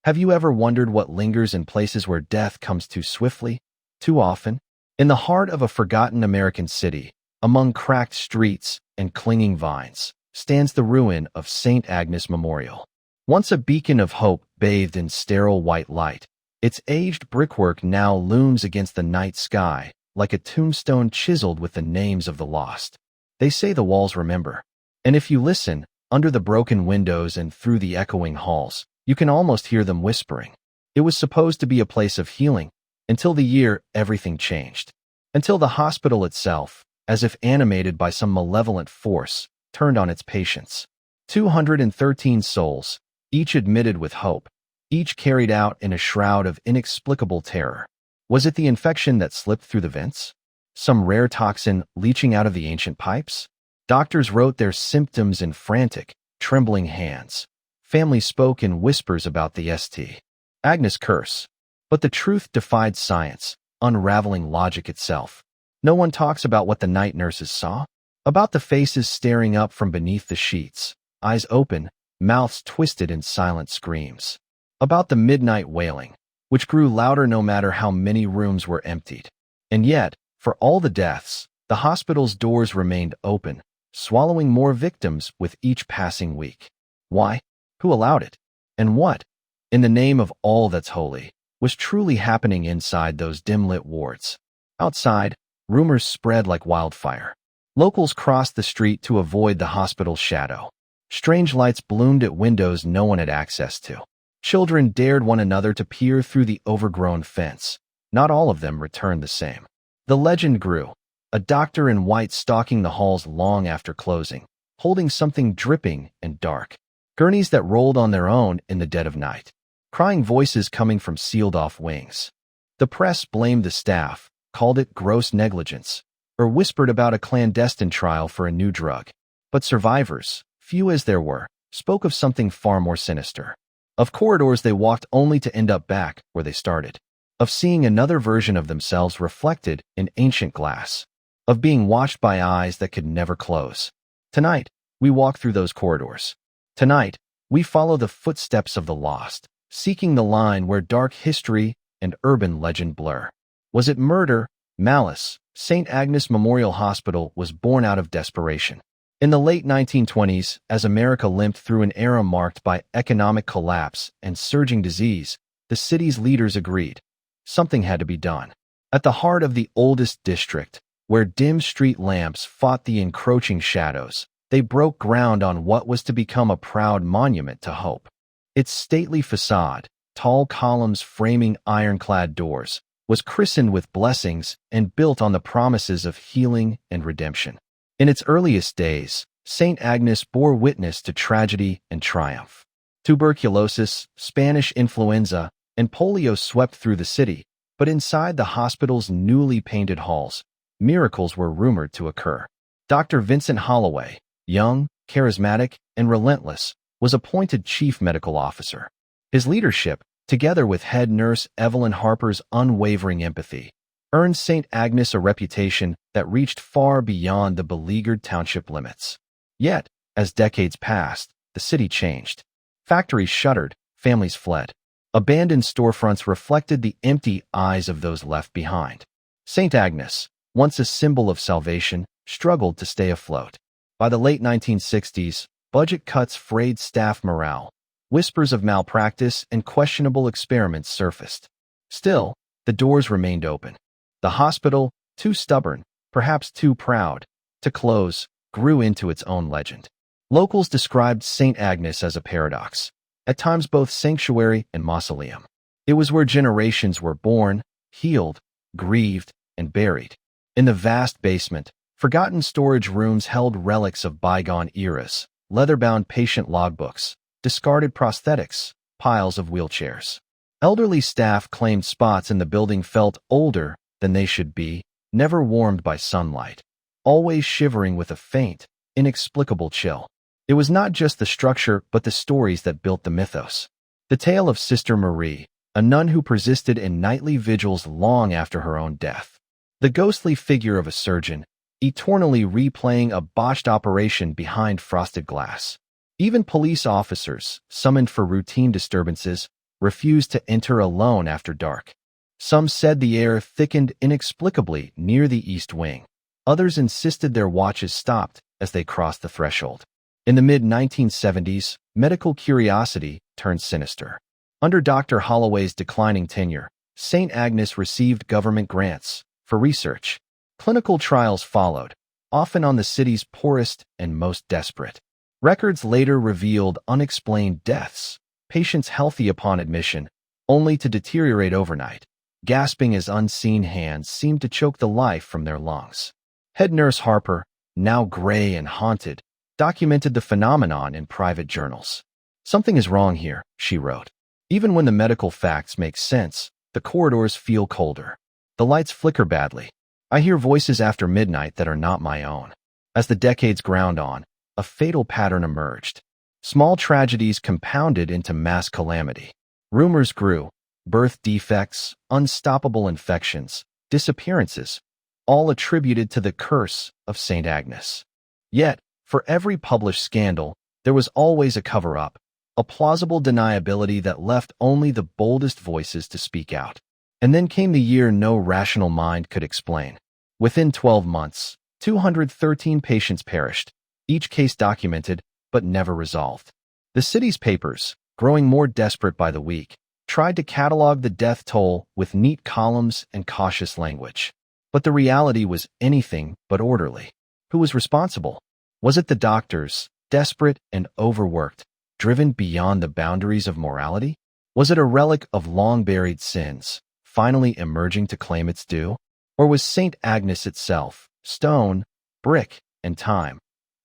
Have you ever wondered what lingers in places where death comes too swiftly, too often? In the heart of a forgotten American city, among cracked streets and clinging vines, stands the ruin of St. Agnes Memorial. Once a beacon of hope bathed in sterile white light, its aged brickwork now looms against the night sky like a tombstone chiseled with the names of the lost. They say the walls remember, and if you listen, under the broken windows and through the echoing halls, you can almost hear them whispering. It was supposed to be a place of healing, until the year everything changed. Until the hospital itself, as if animated by some malevolent force, turned on its patients. 213 souls, each admitted with hope, each carried out in a shroud of inexplicable terror. Was it the infection that slipped through the vents? Some rare toxin leaching out of the ancient pipes? Doctors wrote their symptoms in frantic, trembling hands. Families spoke in whispers about the St. Agnes curse. But the truth defied science, unraveling logic itself. No one talks about what the night nurses saw, about the faces staring up from beneath the sheets, eyes open, mouths twisted in silent screams. About the midnight wailing, which grew louder no matter how many rooms were emptied. And yet, for all the deaths, the hospital's doors remained open, swallowing more victims with each passing week. Why? Who allowed it? And what, in the name of all that's holy, was truly happening inside those dim-lit wards? Outside, rumors spread like wildfire. Locals crossed the street to avoid the hospital's shadow. Strange lights bloomed at windows no one had access to. Children dared one another to peer through the overgrown fence. Not all of them returned the same. The legend grew, a doctor in white stalking the halls long after closing, holding something dripping and dark. Gurneys that rolled on their own in the dead of night. Crying voices coming from sealed-off wings. The press blamed the staff, called it gross negligence, or whispered about a clandestine trial for a new drug. But survivors, few as there were, spoke of something far more sinister. Of corridors they walked only to end up back where they started. Of seeing another version of themselves reflected in ancient glass. Of being watched by eyes that could never close. Tonight, we walk through those corridors. Tonight, we follow the footsteps of the lost, seeking the line where dark history and urban legend blur. Was it murder, malice? St. Agnes Memorial Hospital was born out of desperation. In the late 1920s, as America limped through an era marked by economic collapse and surging disease, the city's leaders agreed. Something had to be done. At the heart of the oldest district, where dim street lamps fought the encroaching shadows, they broke ground on what was to become a proud monument to hope. Its stately facade, tall columns framing ironclad doors, was christened with blessings and built on the promises of healing and redemption. In its earliest days, St. Agnes bore witness to tragedy and triumph. Tuberculosis, Spanish influenza, and polio swept through the city, but inside the hospital's newly painted halls, miracles were rumored to occur. Dr. Vincent Holloway, young, charismatic, and relentless, was appointed chief medical officer. His leadership, together with head nurse Evelyn Harper's unwavering empathy, earned St. Agnes a reputation that reached far beyond the beleaguered township limits. Yet, as decades passed, the city changed. Factories shuttered, families fled. Abandoned storefronts reflected the empty eyes of those left behind. St. Agnes, once a symbol of salvation, struggled to stay afloat. By the late 1960s, budget cuts frayed staff morale. Whispers of malpractice and questionable experiments surfaced. Still, the doors remained open. The hospital, too stubborn, perhaps too proud, to close, grew into its own legend. Locals described St. Agnes as a paradox, at times both sanctuary and mausoleum. It was where generations were born, healed, grieved, and buried. In the vast basement, forgotten storage rooms held relics of bygone eras, leather-bound patient logbooks, discarded prosthetics, piles of wheelchairs. Elderly staff claimed spots in the building felt older than they should be, never warmed by sunlight, always shivering with a faint, inexplicable chill. It was not just the structure but the stories that built the mythos. The tale of Sister Marie, a nun who persisted in nightly vigils long after her own death. The ghostly figure of a surgeon, eternally replaying a botched operation behind frosted glass. Even police officers, summoned for routine disturbances, refused to enter alone after dark. Some said the air thickened inexplicably near the east wing. Others insisted their watches stopped as they crossed the threshold. In the mid-1970s, medical curiosity turned sinister. Under Dr. Holloway's declining tenure, St. Agnes received government grants for research. Clinical trials followed, often on the city's poorest and most desperate. Records later revealed unexplained deaths, patients healthy upon admission, only to deteriorate overnight, gasping as unseen hands seemed to choke the life from their lungs. Head nurse Harper, now gray and haunted, documented the phenomenon in private journals. "Something is wrong here," she wrote. "Even when the medical facts make sense, the corridors feel colder. The lights flicker badly. I hear voices after midnight that are not my own." As the decades ground on, a fatal pattern emerged. Small tragedies compounded into mass calamity. Rumors grew: birth defects, unstoppable infections, disappearances, all attributed to the curse of St. Agnes. Yet, for every published scandal, there was always a cover-up, a plausible deniability that left only the boldest voices to speak out. And then came the year no rational mind could explain. Within 12 months, 213 patients perished, each case documented but never resolved. The city's papers, growing more desperate by the week, tried to catalog the death toll with neat columns and cautious language. But the reality was anything but orderly. Who was responsible? Was it the doctors, desperate and overworked, driven beyond the boundaries of morality? Was it a relic of long-buried sins, finally emerging to claim its due? Or was St. Agnes itself, stone, brick, and time,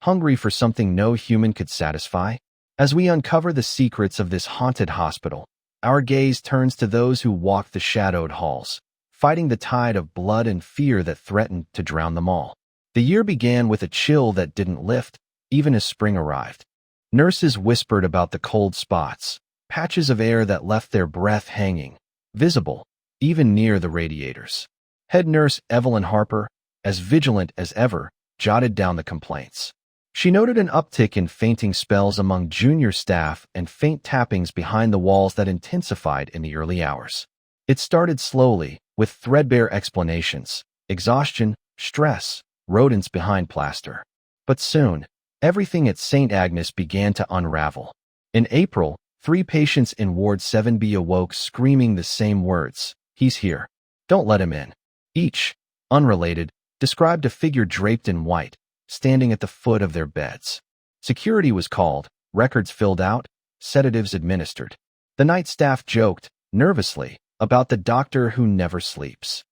hungry for something no human could satisfy? As we uncover the secrets of this haunted hospital, our gaze turns to those who walk the shadowed halls, fighting the tide of blood and fear that threatened to drown them all. The year began with a chill that didn't lift, even as spring arrived. Nurses whispered about the cold spots, patches of air that left their breath hanging, visible, even near the radiators. Head nurse Evelyn Harper, as vigilant as ever, jotted down the complaints. She noted an uptick in fainting spells among junior staff and faint tappings behind the walls that intensified in the early hours. It started slowly, with threadbare explanations: exhaustion, stress, rodents behind plaster. But soon, everything at St. Agnes began to unravel. In April, 3 patients in Ward 7B awoke screaming the same words: "He's here. Don't let him in." Each, unrelated, described a figure draped in white, standing at the foot of their beds. Security was called, records filled out, sedatives administered. The night staff joked, nervously, about the doctor who never sleeps.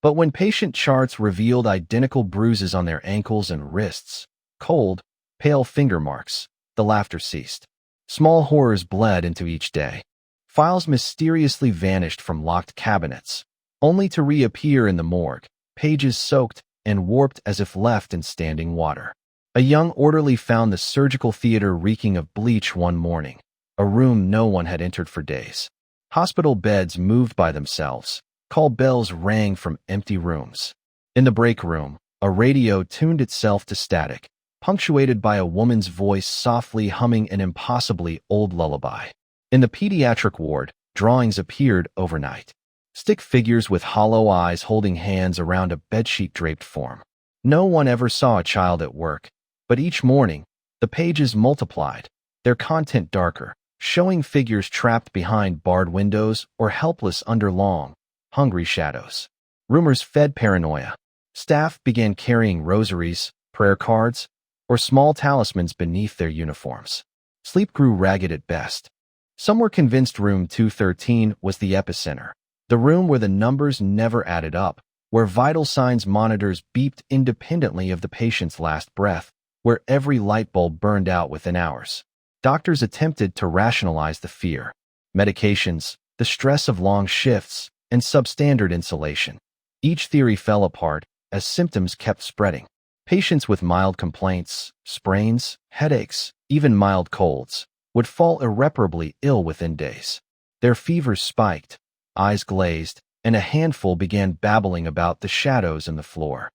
But when patient charts revealed identical bruises on their ankles and wrists, cold, pale finger marks, the laughter ceased. Small horrors bled into each day. Files mysteriously vanished from locked cabinets, only to reappear in the morgue, pages soaked and warped as if left in standing water. A young orderly found the surgical theater reeking of bleach one morning, a room no one had entered for days. Hospital beds moved by themselves. Call bells rang from empty rooms. In the break room, a radio tuned itself to static, punctuated by a woman's voice softly humming an impossibly old lullaby. In the pediatric ward, drawings appeared overnight. Stick figures with hollow eyes holding hands around a bedsheet-draped form. No one ever saw a child at work, but each morning, the pages multiplied, their content darker, showing figures trapped behind barred windows or helpless under long, hungry shadows. Rumors fed paranoia. Staff began carrying rosaries, prayer cards, or small talismans beneath their uniforms. Sleep grew ragged at best. Some were convinced room 213 was the epicenter, the room where the numbers never added up, where vital signs monitors beeped independently of the patient's last breath, where every light bulb burned out within hours. Doctors attempted to rationalize the fear: medications, the stress of long shifts, and substandard insulation. Each theory fell apart as symptoms kept spreading. Patients with mild complaints, sprains, headaches, even mild colds, would fall irreparably ill within days. Their fevers spiked, eyes glazed, and a handful began babbling about the shadows in the floor.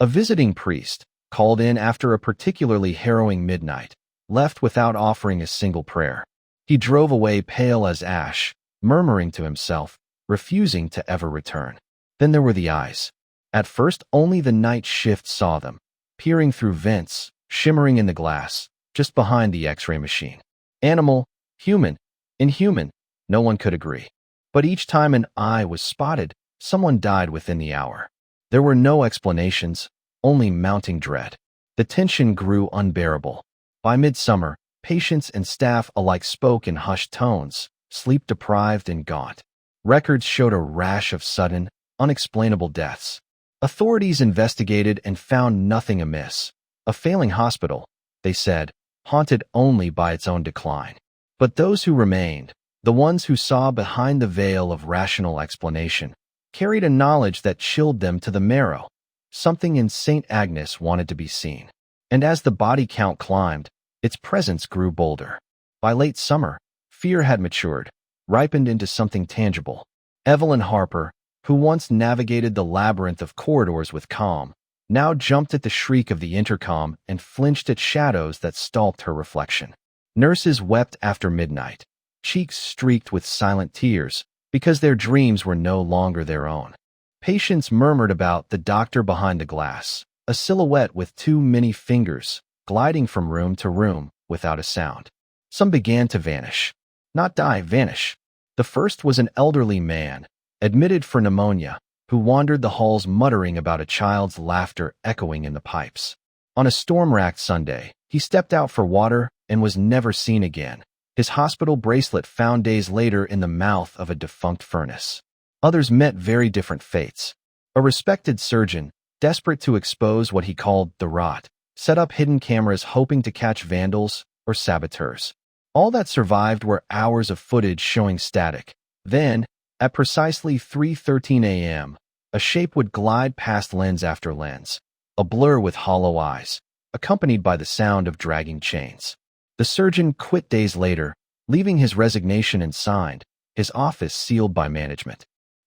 A visiting priest, called in after a particularly harrowing midnight, left without offering a single prayer. He drove away pale as ash, murmuring to himself, refusing to ever return. Then there were the eyes. At first, only the night shift saw them, peering through vents, shimmering in the glass, just behind the X-ray machine. Animal, human, inhuman, no one could agree. But each time an eye was spotted, someone died within the hour. There were no explanations, only mounting dread. The tension grew unbearable. By midsummer, patients and staff alike spoke in hushed tones, sleep-deprived and gaunt. Records showed a rash of sudden, unexplainable deaths. Authorities investigated and found nothing amiss. A failing hospital, they said, haunted only by its own decline. But those who remained, the ones who saw behind the veil of rational explanation, carried a knowledge that chilled them to the marrow. Something in St. Agnes wanted to be seen. And as the body count climbed, its presence grew bolder. By late summer, fear had matured, ripened into something tangible. Evelyn Harper, who once navigated the labyrinth of corridors with calm, now jumped at the shriek of the intercom and flinched at shadows that stalked her reflection. Nurses wept after midnight, cheeks streaked with silent tears, because their dreams were no longer their own. Patients murmured about the doctor behind the glass, a silhouette with too many fingers, gliding from room to room without a sound. Some began to vanish. Not die, vanish. The first was an elderly man, admitted for pneumonia, who wandered the halls muttering about a child's laughter echoing in the pipes. On a storm-racked Sunday, he stepped out for water and was never seen again, his hospital bracelet found days later in the mouth of a defunct furnace. Others met very different fates. A respected surgeon, desperate to expose what he called the rot, set up hidden cameras hoping to catch vandals or saboteurs. All that survived were hours of footage showing static. Then, at precisely 3:13 a.m., a shape would glide past lens after lens, a blur with hollow eyes, accompanied by the sound of dragging chains. The surgeon quit days later, leaving his resignation unsigned, his office sealed by management.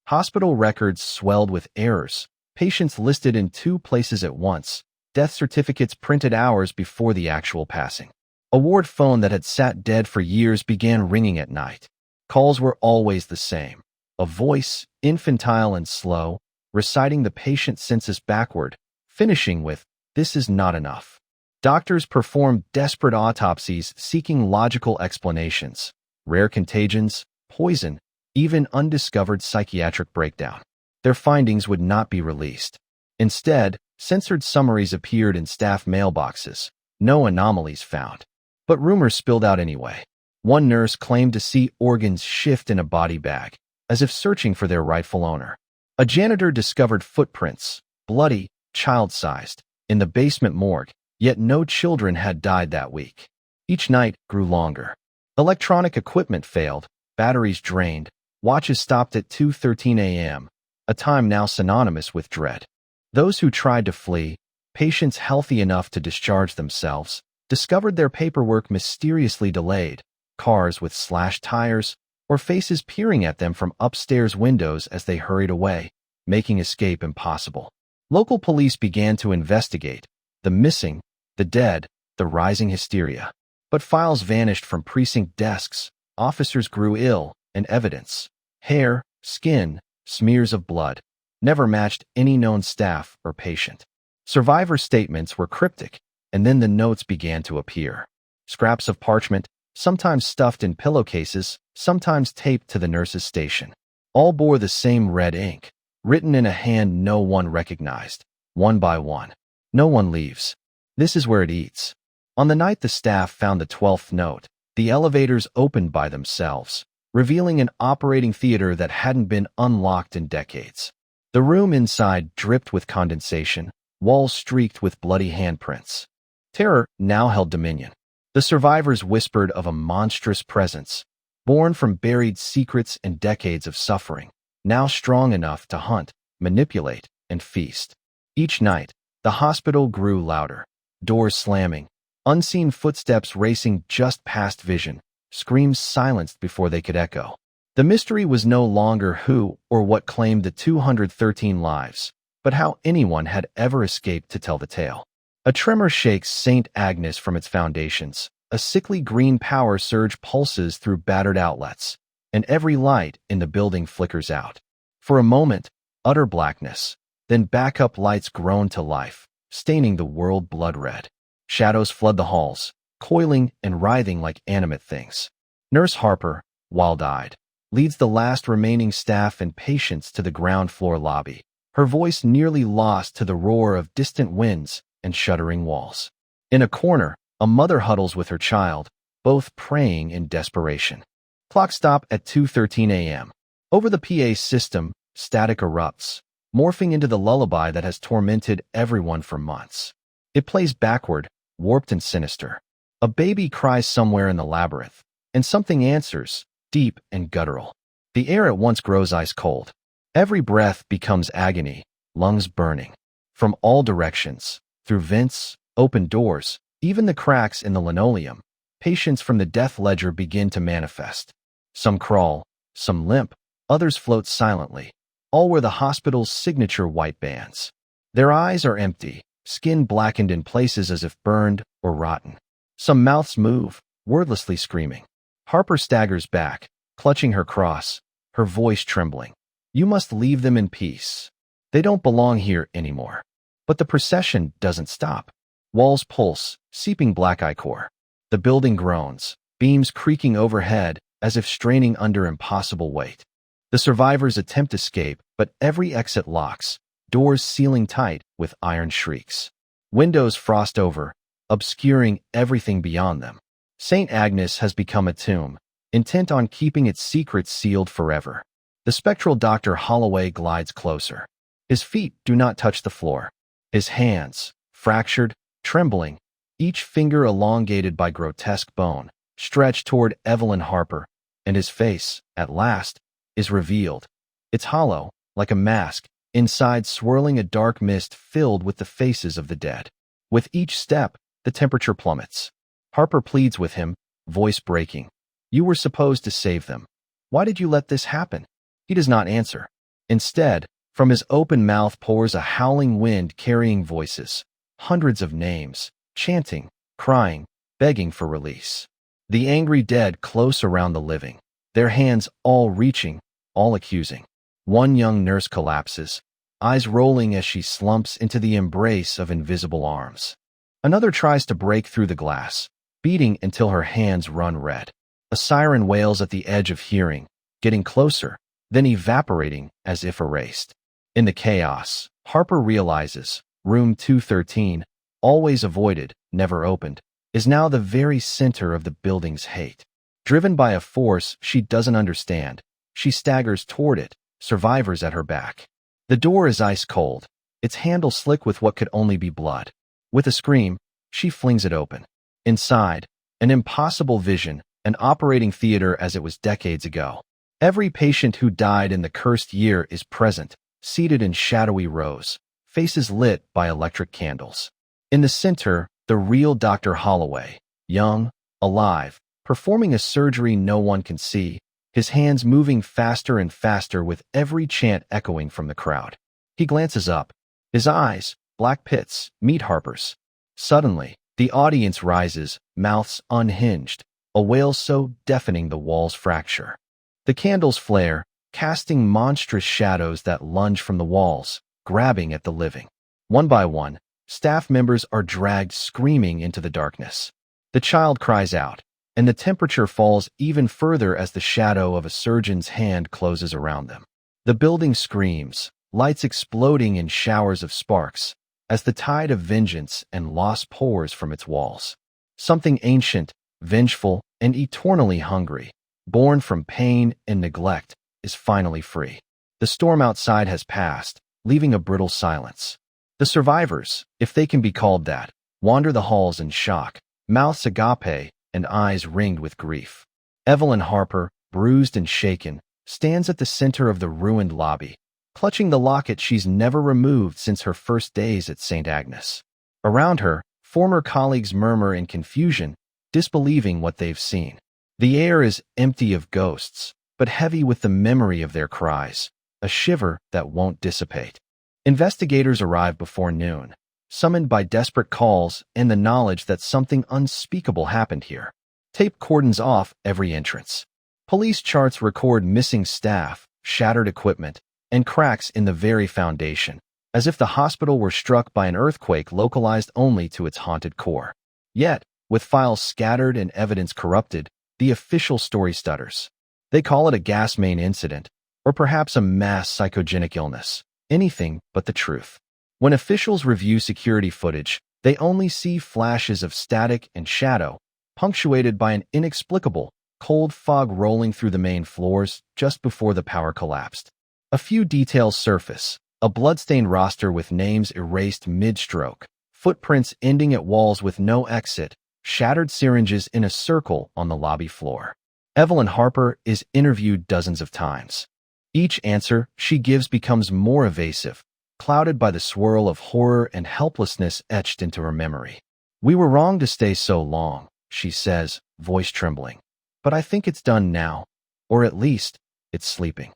Hospital records swelled with errors, patients listed in two places at once, death certificates printed hours before the actual passing. A ward phone that had sat dead for years began ringing at night. Calls were always the same. A voice, infantile and slow, reciting the patient census backward, finishing with, "This is not enough." Doctors performed desperate autopsies seeking logical explanations, rare contagions, poison, even undiscovered psychiatric breakdown. Their findings would not be released. Instead, censored summaries appeared in staff mailboxes, no anomalies found. But rumors spilled out anyway. One nurse claimed to see organs shift in a body bag, as if searching for their rightful owner. A janitor discovered footprints, bloody, child-sized, in the basement morgue, yet no children had died that week. Each night grew longer. Electronic equipment failed, batteries drained, watches stopped at 2:13 a.m., a time now synonymous with dread. Those who tried to flee, patients healthy enough to discharge themselves, discovered their paperwork mysteriously delayed, cars with slashed tires, or faces peering at them from upstairs windows as they hurried away, making escape impossible. Local police began to investigate the missing, the dead, the rising hysteria. But files vanished from precinct desks, officers grew ill, and evidence, hair, skin, smears of blood, never matched any known staff or patient. Survivor statements were cryptic, and then the notes began to appear. Scraps of parchment, sometimes stuffed in pillowcases, sometimes taped to the nurse's station. All bore the same red ink, written in a hand no one recognized, one by one. No one leaves. This is where it eats. On the night the staff found the 12th note, the elevators opened by themselves, revealing an operating theater that hadn't been unlocked in decades. The room inside dripped with condensation, walls streaked with bloody handprints. Terror now held dominion. The survivors whispered of a monstrous presence, born from buried secrets and decades of suffering, now strong enough to hunt, manipulate, and feast. Each night, the hospital grew louder, doors slamming, unseen footsteps racing just past vision, screams silenced before they could echo. The mystery was no longer who or what claimed the 213 lives, but how anyone had ever escaped to tell the tale. A tremor shakes St. Agnes from its foundations. A sickly green power surge pulses through battered outlets. and every light in the building flickers out. For a moment, utter blackness, then backup lights groan to life, staining the world blood red. Shadows flood the halls, coiling and writhing like animate things. Nurse Harper, wild-eyed, leads the last remaining staff and patients to the ground floor lobby, her voice nearly lost to the roar of distant winds and shuddering walls. In a corner, a mother huddles with her child, both praying in desperation. Clock stop at 2:13 a.m. Over the PA system, static erupts, morphing into the lullaby that has tormented everyone for months. It plays backward, warped and sinister. A baby cries somewhere in the labyrinth, and something answers, deep and guttural. The air at once grows ice cold. Every breath becomes agony, lungs burning. From all directions, through vents, open doors, even the cracks in the linoleum, patients from the death ledger begin to manifest. Some crawl, some limp, others float silently, all wear the hospital's signature white bands. Their eyes are empty, skin blackened in places as if burned or rotten. Some mouths move, wordlessly screaming. Harper staggers back, clutching her cross, her voice trembling. You must leave them in peace. They don't belong here anymore. But the procession doesn't stop. Walls pulse, seeping black ichor. The building groans, beams creaking overhead as if straining under impossible weight. The survivors attempt escape, but every exit locks, doors sealing tight with iron shrieks. Windows frost over, obscuring everything beyond them. St. Agnes has become a tomb, intent on keeping its secrets sealed forever. The spectral Dr. Holloway glides closer. His feet do not touch the floor. His hands, fractured, trembling, each finger elongated by grotesque bone, stretch toward Evelyn Harper, and his face, at last, is revealed. It's hollow, like a mask, inside swirling a dark mist filled with the faces of the dead. With each step, the temperature plummets. Harper pleads with him, voice breaking. You were supposed to save them. Why did you let this happen? He does not answer. Instead, from his open mouth pours a howling wind carrying voices, hundreds of names, chanting, crying, begging for release. The angry dead close around the living, their hands all reaching, all accusing. One young nurse collapses, eyes rolling as she slumps into the embrace of invisible arms. Another tries to break through the glass, beating until her hands run red. A siren wails at the edge of hearing, getting closer, then evaporating as if erased. In the chaos, Harper realizes, room 213, always avoided, never opened, is now the very center of the building's hate. Driven by a force she doesn't understand, she staggers toward it, survivors at her back. The door is ice cold, its handle slick with what could only be blood. With a scream, she flings it open. Inside, an impossible vision, an operating theater as it was decades ago. Every patient who died in the cursed year is present, seated in shadowy rows, faces lit by electric candles. In the center, the real Dr. Holloway, young, alive, performing a surgery no one can see, his hands moving faster and faster with every chant echoing from the crowd. He glances up. His eyes, black pits, meet Harper's. Suddenly, the audience rises, mouths unhinged, a wail so deafening the walls fracture. The candles flare, casting monstrous shadows that lunge from the walls, grabbing at the living. One by one, staff members are dragged screaming into the darkness. The child cries out, and the temperature falls even further as the shadow of a surgeon's hand closes around them. The building screams, lights exploding in showers of sparks, as the tide of vengeance and loss pours from its walls. Something ancient, vengeful, and eternally hungry, born from pain and neglect, is finally free. The storm outside has passed, leaving a brittle silence. The survivors, if they can be called that, wander the halls in shock, mouths agape and eyes ringed with grief. Evelyn Harper, bruised and shaken, stands at the center of the ruined lobby, clutching the locket she's never removed since her first days at St. Agnes. Around her, former colleagues murmur in confusion, disbelieving what they've seen. The air is empty of ghosts, but heavy with the memory of their cries, a shiver that won't dissipate. Investigators arrive before noon, summoned by desperate calls and the knowledge that something unspeakable happened here. Tape cordons off every entrance. Police charts record missing staff, shattered equipment, and cracks in the very foundation, as if the hospital were struck by an earthquake localized only to its haunted core. Yet, with files scattered and evidence corrupted, the official story stutters. They call it a gas main incident, or perhaps a mass psychogenic illness. Anything but the truth. When officials review security footage, they only see flashes of static and shadow, punctuated by an inexplicable, cold fog rolling through the main floors just before the power collapsed. A few details surface: a bloodstained roster with names erased mid-stroke, footprints ending at walls with no exit, shattered syringes in a circle on the lobby floor. Evelyn Harper is interviewed dozens of times. Each answer she gives becomes more evasive, clouded by the swirl of horror and helplessness etched into her memory. "We were wrong to stay so long," she says, voice trembling. "But I think it's done now. Or at least, it's sleeping."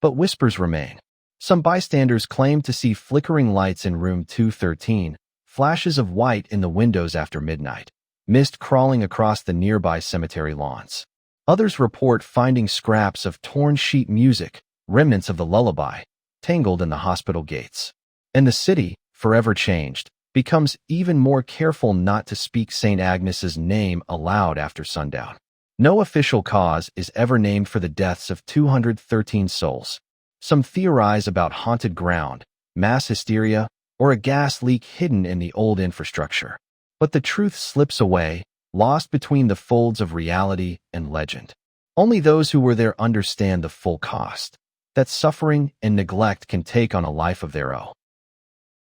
But whispers remain. Some bystanders claim to see flickering lights in room 213, flashes of white in the windows after midnight, mist crawling across the nearby cemetery lawns. Others report finding scraps of torn sheet music, remnants of the lullaby, tangled in the hospital gates. And the city, forever changed, becomes even more careful not to speak St. Agnes's name aloud after sundown. No official cause is ever named for the deaths of 213 souls. Some theorize about haunted ground, mass hysteria, or a gas leak hidden in the old infrastructure. But the truth slips away, lost between the folds of reality and legend. Only those who were there understand the full cost that suffering and neglect can take on a life of their own.